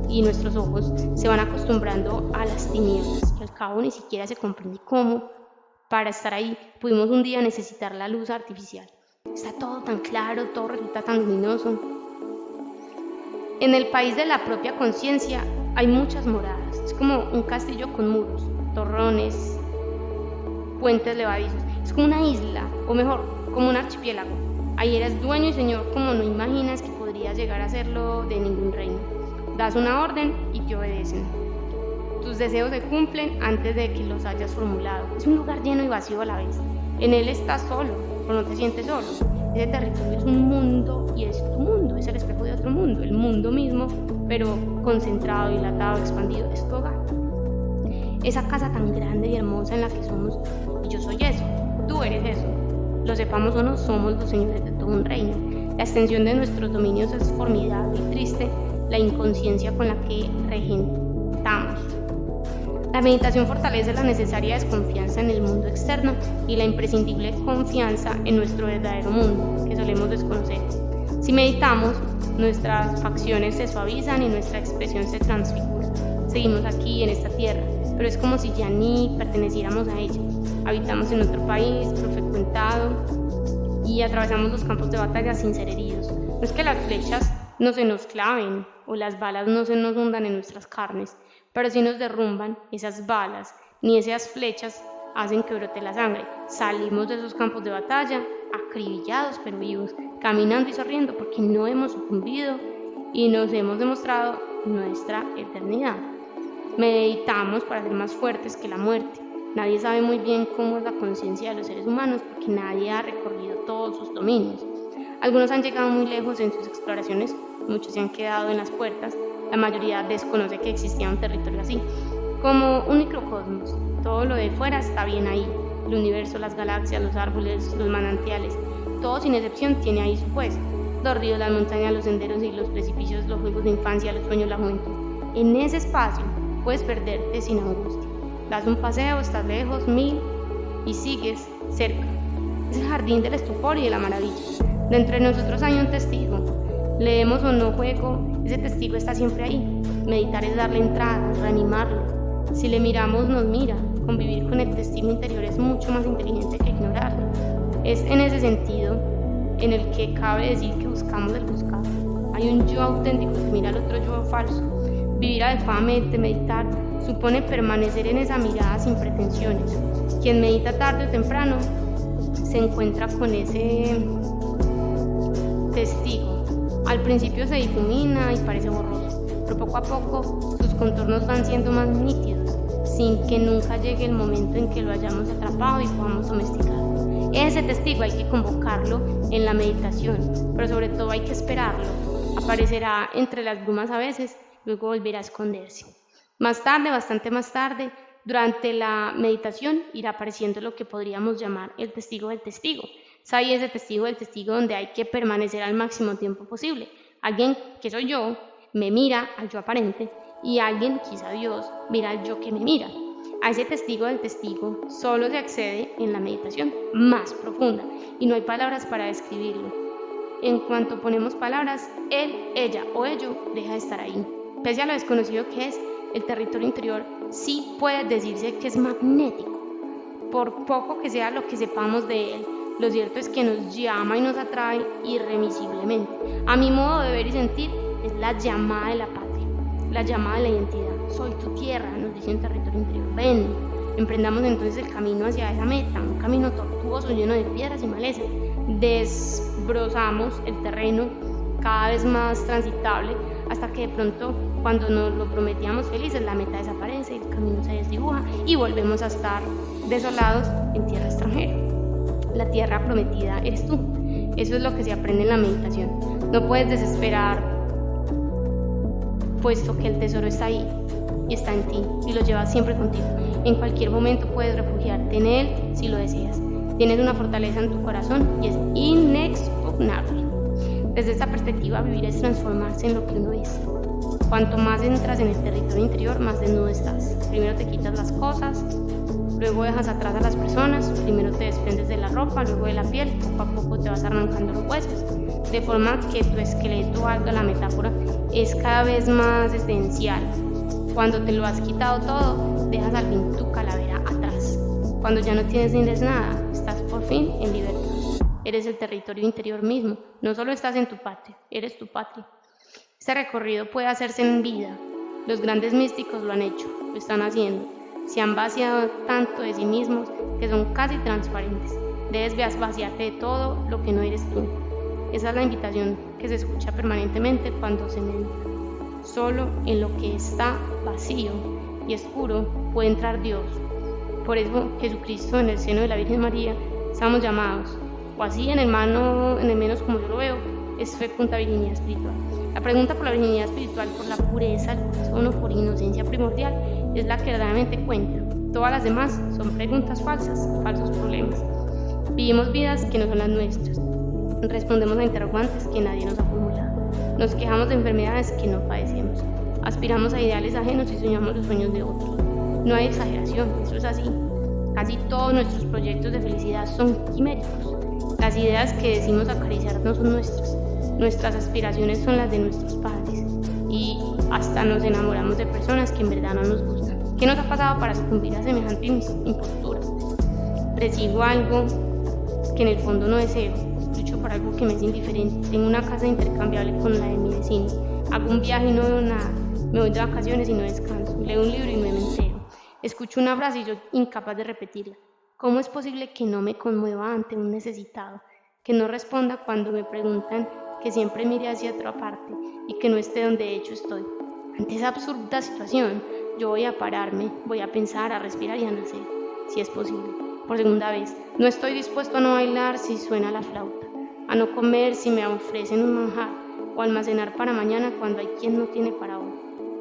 y nuestros ojos se van acostumbrando a las tinieblas y al cabo ni siquiera se comprende cómo. Para estar ahí pudimos un día necesitar la luz artificial. Está todo tan claro, todo resulta tan luminoso. En el país de la propia conciencia hay muchas moradas. Es como un castillo con muros, torrones, puentes levadizos. Es como una isla, o mejor, como un archipiélago. Ahí eres dueño y señor como no imaginas que podrías llegar a serlo de ningún reino. Das una orden y te obedecen. Tus deseos se cumplen antes de que los hayas formulado. Es un lugar lleno y vacío a la vez. En él estás solo, pero no te sientes solo. Ese territorio es un mundo y es tu mundo, es el espejo de otro mundo, el mundo mismo, pero concentrado, dilatado, expandido, es tu hogar. Esa casa tan grande y hermosa en la que somos, y yo soy eso, tú eres eso. Lo sepamos o no, somos los señores de todo un reino. La extensión de nuestros dominios es formidable y triste, la inconsciencia con la que regentamos. La meditación fortalece la necesaria desconfianza en el mundo externo y la imprescindible confianza en nuestro verdadero mundo, que solemos desconocer. Si meditamos, nuestras facciones se suavizan y nuestra expresión se transfigura. Seguimos aquí en esta tierra, pero es como si ya ni perteneciéramos a ella. Habitamos en otro país, frecuentado, y atravesamos los campos de batalla sin ser heridos. No es que las flechas no se nos claven o las balas no se nos hundan en nuestras carnes, pero si nos derrumban esas balas, ni esas flechas hacen que brote la sangre. Salimos de esos campos de batalla, acribillados pero vivos, caminando y sonriendo porque no hemos sucumbido y nos hemos demostrado nuestra eternidad. Meditamos para ser más fuertes que la muerte. Nadie sabe muy bien cómo es la conciencia de los seres humanos porque nadie ha recorrido todos sus dominios. Algunos han llegado muy lejos en sus exploraciones, muchos se han quedado en las puertas. La mayoría desconoce que existía un territorio así, como un microcosmos. Todo lo de fuera está bien ahí, el universo, las galaxias, los árboles, los manantiales, todo sin excepción tiene ahí su puesto. Los ríos, las montañas, los senderos y los precipicios, los juegos de infancia, los sueños, la juventud. En ese espacio puedes perderte sin angustia. Das un paseo, estás lejos, 1000 y sigues cerca. Es el jardín del estupor y de la maravilla. Dentro de nosotros hay un testigo. Leemos o no juego, ese testigo está siempre ahí. Meditar es darle entrada, reanimarlo. Si le miramos, nos mira. Convivir con el testigo interior es mucho más inteligente que ignorarlo. Es en ese sentido en el que cabe decir que buscamos el buscado. Hay un yo auténtico que mira al otro yo falso. Vivir adecuadamente, meditar, supone permanecer en esa mirada sin pretensiones. Quien medita tarde o temprano se encuentra con ese testigo. Al principio se difumina y parece borroso, pero poco a poco sus contornos van siendo más nítidos, sin que nunca llegue el momento en que lo hayamos atrapado y podamos domesticarlo. Ese testigo hay que convocarlo en la meditación, pero sobre todo hay que esperarlo. Aparecerá entre las brumas a veces, luego volverá a esconderse. Más tarde, bastante más tarde, durante la meditación irá apareciendo lo que podríamos llamar el testigo del testigo. Es ahí ese testigo del testigo donde hay que permanecer al máximo tiempo posible. Alguien que soy yo me mira al yo aparente y alguien, quizá Dios, mira al yo que me mira. A ese testigo del testigo solo se accede en la meditación más profunda y no hay palabras para describirlo. En cuanto ponemos palabras, él, ella o ello deja de estar ahí. Pese a lo desconocido que es, el territorio interior sí puede decirse que es magnético. Por poco que sea lo que sepamos de él, lo cierto es que nos llama y nos atrae irremisiblemente. A mi modo de ver y sentir, es la llamada de la patria, la llamada de la identidad. Soy tu tierra, nos dice un territorio interior. Ven, emprendamos entonces el camino hacia esa meta, un camino tortuoso lleno de piedras y maleza. Desbrozamos el terreno cada vez más transitable hasta que de pronto, cuando nos lo prometíamos felices, la meta desaparece, el camino se desdibuja y volvemos a estar desolados en tierra extranjera. La tierra prometida eres tú. Eso es lo que se aprende en la meditación. No puedes desesperar, puesto que el tesoro está ahí y está en ti y lo llevas siempre contigo. En cualquier momento puedes refugiarte en él si lo deseas. Tienes una fortaleza en tu corazón y es inexpugnable. Desde esta perspectiva, vivir es transformarse en lo que uno es. Cuanto más entras en el territorio interior, más desnudo estás. Primero te quitas las cosas, luego dejas atrás a las personas, primero te desprendes de la ropa, luego de la piel, poco a poco te vas arrancando los huesos, de forma que tu esqueleto, valga la metáfora, es cada vez más esencial. Cuando te lo has quitado todo, dejas al fin tu calavera atrás. Cuando ya no tienes ni eres nada, estás por fin en libertad. Eres el territorio interior mismo, no solo estás en tu patria, eres tu patria. Este recorrido puede hacerse en vida. Los grandes místicos lo han hecho, lo están haciendo. Se han vaciado tanto de sí mismos que son casi transparentes. Debes vaciarte de todo lo que no eres tú. Esa es la invitación que se escucha permanentemente cuando se medita. Solo en lo que está vacío y oscuro puede entrar Dios. Por eso Jesucristo, en el seno de la Virgen María, estamos llamados, o así en el menos como yo lo veo, es fecunda virginidad espiritual. La pregunta por la virginidad espiritual, por la pureza del corazón o por inocencia primordial, es la que verdaderamente cuenta. Todas las demás son preguntas falsas, falsos problemas. Vivimos vidas que no son las nuestras. Respondemos a interrogantes que nadie nos ha formulado. Nos quejamos de enfermedades que no padecemos. Aspiramos a ideales ajenos y soñamos los sueños de otros. No hay exageración, eso es así. Casi todos nuestros proyectos de felicidad son quiméricos. Las ideas que decimos acariciar no son nuestras. Nuestras aspiraciones son las de nuestros padres. Y hasta nos enamoramos de personas que en verdad no nos gustan. ¿Qué nos ha pasado para sucumbir a semejantes imposturas? Persigo algo que en el fondo no deseo. Lucho por algo que me es indiferente. Tengo una casa intercambiable con la de mi vecino. Hago un viaje y no veo nada. Me voy de vacaciones y no descanso. Leo un libro y no me entero. Escucho una frase y soy incapaz de repetirla. ¿Cómo es posible que no me conmueva ante un necesitado? Que no responda cuando me preguntan, que siempre mire hacia otra parte y que no esté donde de hecho estoy. Ante esa absurda situación, yo voy a pararme, voy a pensar, a respirar y a nacer, si es posible. Por segunda vez, no estoy dispuesto a no bailar si suena la flauta, a no comer si me ofrecen un manjar o almacenar para mañana cuando hay quien no tiene para hoy.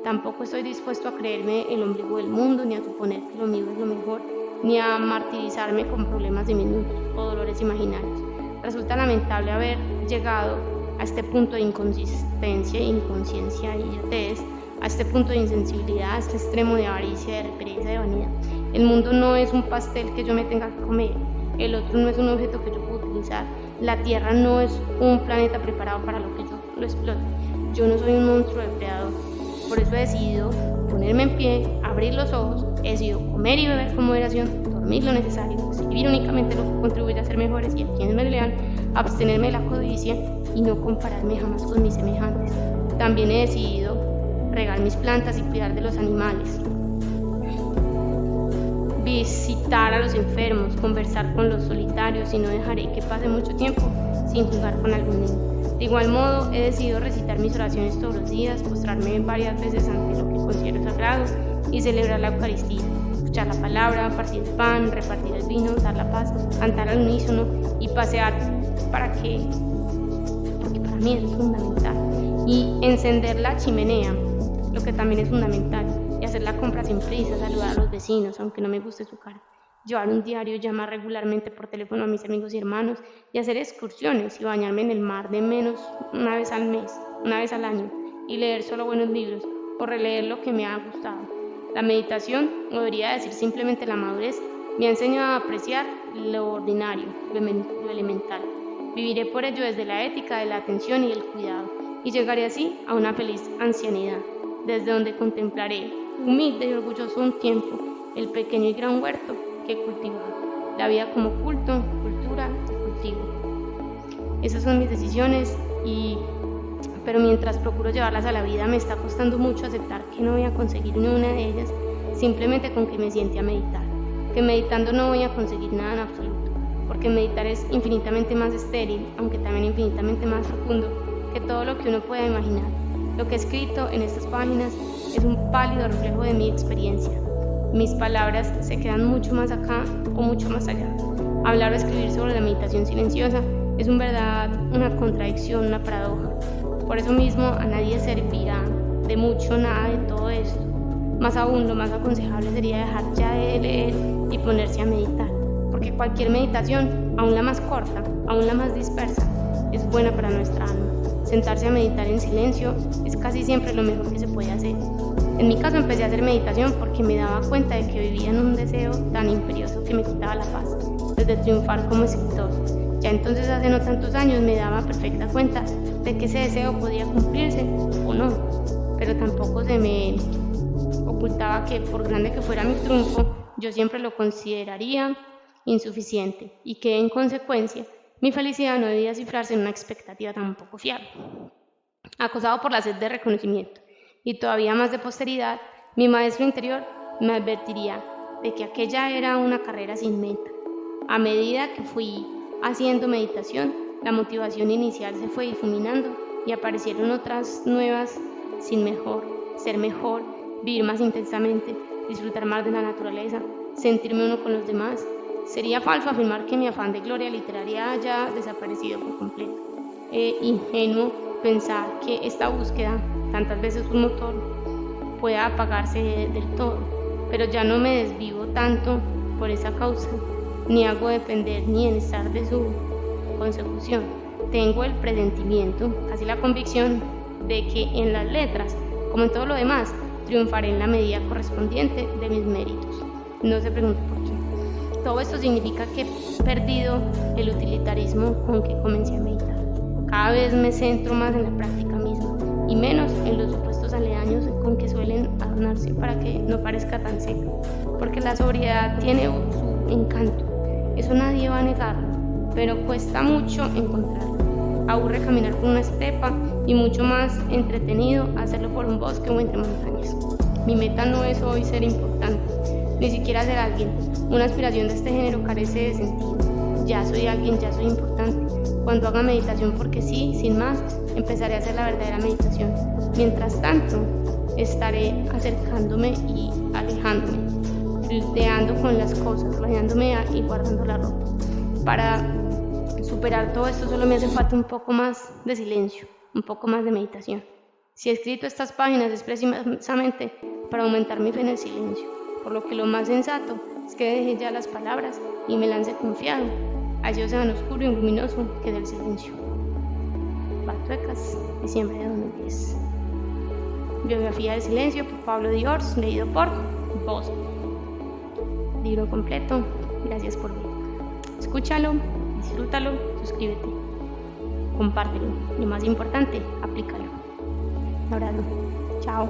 Tampoco estoy dispuesto a creerme el ombligo del mundo, ni a suponer que lo mío es lo mejor, ni a martirizarme con problemas diminutos o dolores imaginarios. Resulta lamentable haber llegado a este punto de inconsistencia e inconsciencia y idiotez, a este punto de insensibilidad, a este extremo de avaricia, de pereza, de vanidad. El mundo no es un pastel que yo me tenga que comer, el otro no es un objeto que yo puedo utilizar, la Tierra no es un planeta preparado para lo que yo lo explote. Yo no soy un monstruo depredador. Por eso he decidido ponerme en pie, abrir los ojos, he decidido comer y beber con moderación, dormir lo necesario, escribir únicamente lo que contribuye a ser mejores y a quienes me lean, abstenerme de la codicia y no compararme jamás con mis semejantes. También he decidido regar mis plantas y cuidar de los animales, visitar a los enfermos, conversar con los solitarios y no dejaré que pase mucho tiempo sin jugar con algún niño. De igual modo, he decidido recitar mis oraciones todos los días, postrarme varias veces ante lo que considero sagrado y celebrar la Eucaristía, escuchar la palabra, partir el pan, repartir el vino, dar la paz, cantar al unísono y pasear porque para mí es fundamental, y encender la chimenea, lo que también es fundamental, y hacer la compra sin prisa, saludar a los vecinos, aunque no me guste su cara, llevar un diario, llamar regularmente por teléfono a mis amigos y hermanos y hacer excursiones y bañarme en el mar de menos una vez al mes, una vez al año, y leer solo buenos libros o releer lo que me ha gustado. La meditación, o debería decir simplemente la madurez, me ha enseñado a apreciar lo ordinario, lo elemental. Viviré por ello desde la ética de la atención y el cuidado, y llegaré así a una feliz ancianidad, desde donde contemplaré, humilde y orgulloso un tiempo, el pequeño y gran huerto que he cultivado, la vida como culto, cultura y cultivo. Esas son mis decisiones, pero mientras procuro llevarlas a la vida me está costando mucho aceptar que no voy a conseguir ni una de ellas simplemente con que me siente a meditar, que meditando no voy a conseguir nada en absoluto, porque meditar es infinitamente más estéril, aunque también infinitamente más profundo que todo lo que uno pueda imaginar. Lo que he escrito en estas páginas es un pálido reflejo de mi experiencia. Mis palabras se quedan mucho más acá o mucho más allá. Hablar o escribir sobre la meditación silenciosa es una contradicción, una paradoja. Por eso mismo a nadie servirá de mucho nada de todo esto. Más aún, lo más aconsejable sería dejar ya de leer y ponerse a meditar, porque cualquier meditación, aún la más corta, aún la más dispersa, es buena para nuestra alma. Sentarse a meditar en silencio es casi siempre lo mejor que se puede hacer. En mi caso empecé a hacer meditación porque me daba cuenta de que vivía en un deseo tan imperioso que me quitaba la paz, desde triunfar como escritor. Ya entonces hace no tantos años me daba perfecta cuenta de que ese deseo podía cumplirse o no, pero tampoco se me ocultaba que por grande que fuera mi triunfo, yo siempre lo consideraría insuficiente y que en consecuencia mi felicidad no debía cifrarse en una expectativa tan poco fiable. Acosado por la sed de reconocimiento y todavía más de posteridad, mi maestro interior me advertiría de que aquella era una carrera sin meta. A medida que fui haciendo meditación, la motivación inicial se fue difuminando y aparecieron otras nuevas: ser mejor, vivir más intensamente, disfrutar más de la naturaleza, sentirme uno con los demás. Sería falso afirmar que mi afán de gloria literaria haya desaparecido por completo. Ingenuo pensar que esta búsqueda, tantas veces un motor, pueda apagarse del todo, pero ya no me desvivo tanto por esa causa, ni hago depender ni en estar de su consecución. Tengo el presentimiento, casi la convicción, de que en las letras, como en todo lo demás, triunfaré en la medida correspondiente de mis méritos. No se pregunte por qué. Todo esto significa que he perdido el utilitarismo con que comencé a meditar. Cada vez me centro más en la práctica misma y menos en los supuestos aledaños con que suelen adornarse para que no parezca tan seco, porque la sobriedad tiene su encanto, eso nadie va a negarlo, pero cuesta mucho encontrarlo. Aburre caminar por una estepa y mucho más entretenido hacerlo por un bosque o entre montañas. Mi meta no es hoy ser importante, ni siquiera ser alguien. Una aspiración de este género carece de sentido. Ya soy alguien, ya soy importante. Cuando haga meditación porque sí, sin más, empezaré a hacer la verdadera meditación. Mientras tanto, estaré acercándome y alejándome, flirteando con las cosas, bañándome y guardando la ropa. Para superar todo esto solo me hace falta un poco más de silencio, un poco más de meditación. Si he escrito estas páginas es precisamente para aumentar mi fe en el silencio, por lo que lo más sensato es que deje ya las palabras y me lance confiado a ese océano oscuro y luminoso que es el silencio. Batuecas, diciembre de 2010. Biografía del silencio por Pablo Diors, leído por Voz. Libro completo. Gracias por ver. Escúchalo, disfrútalo, suscríbete, compártelo y, más importante, aplícalo. Un abrazo. Chao.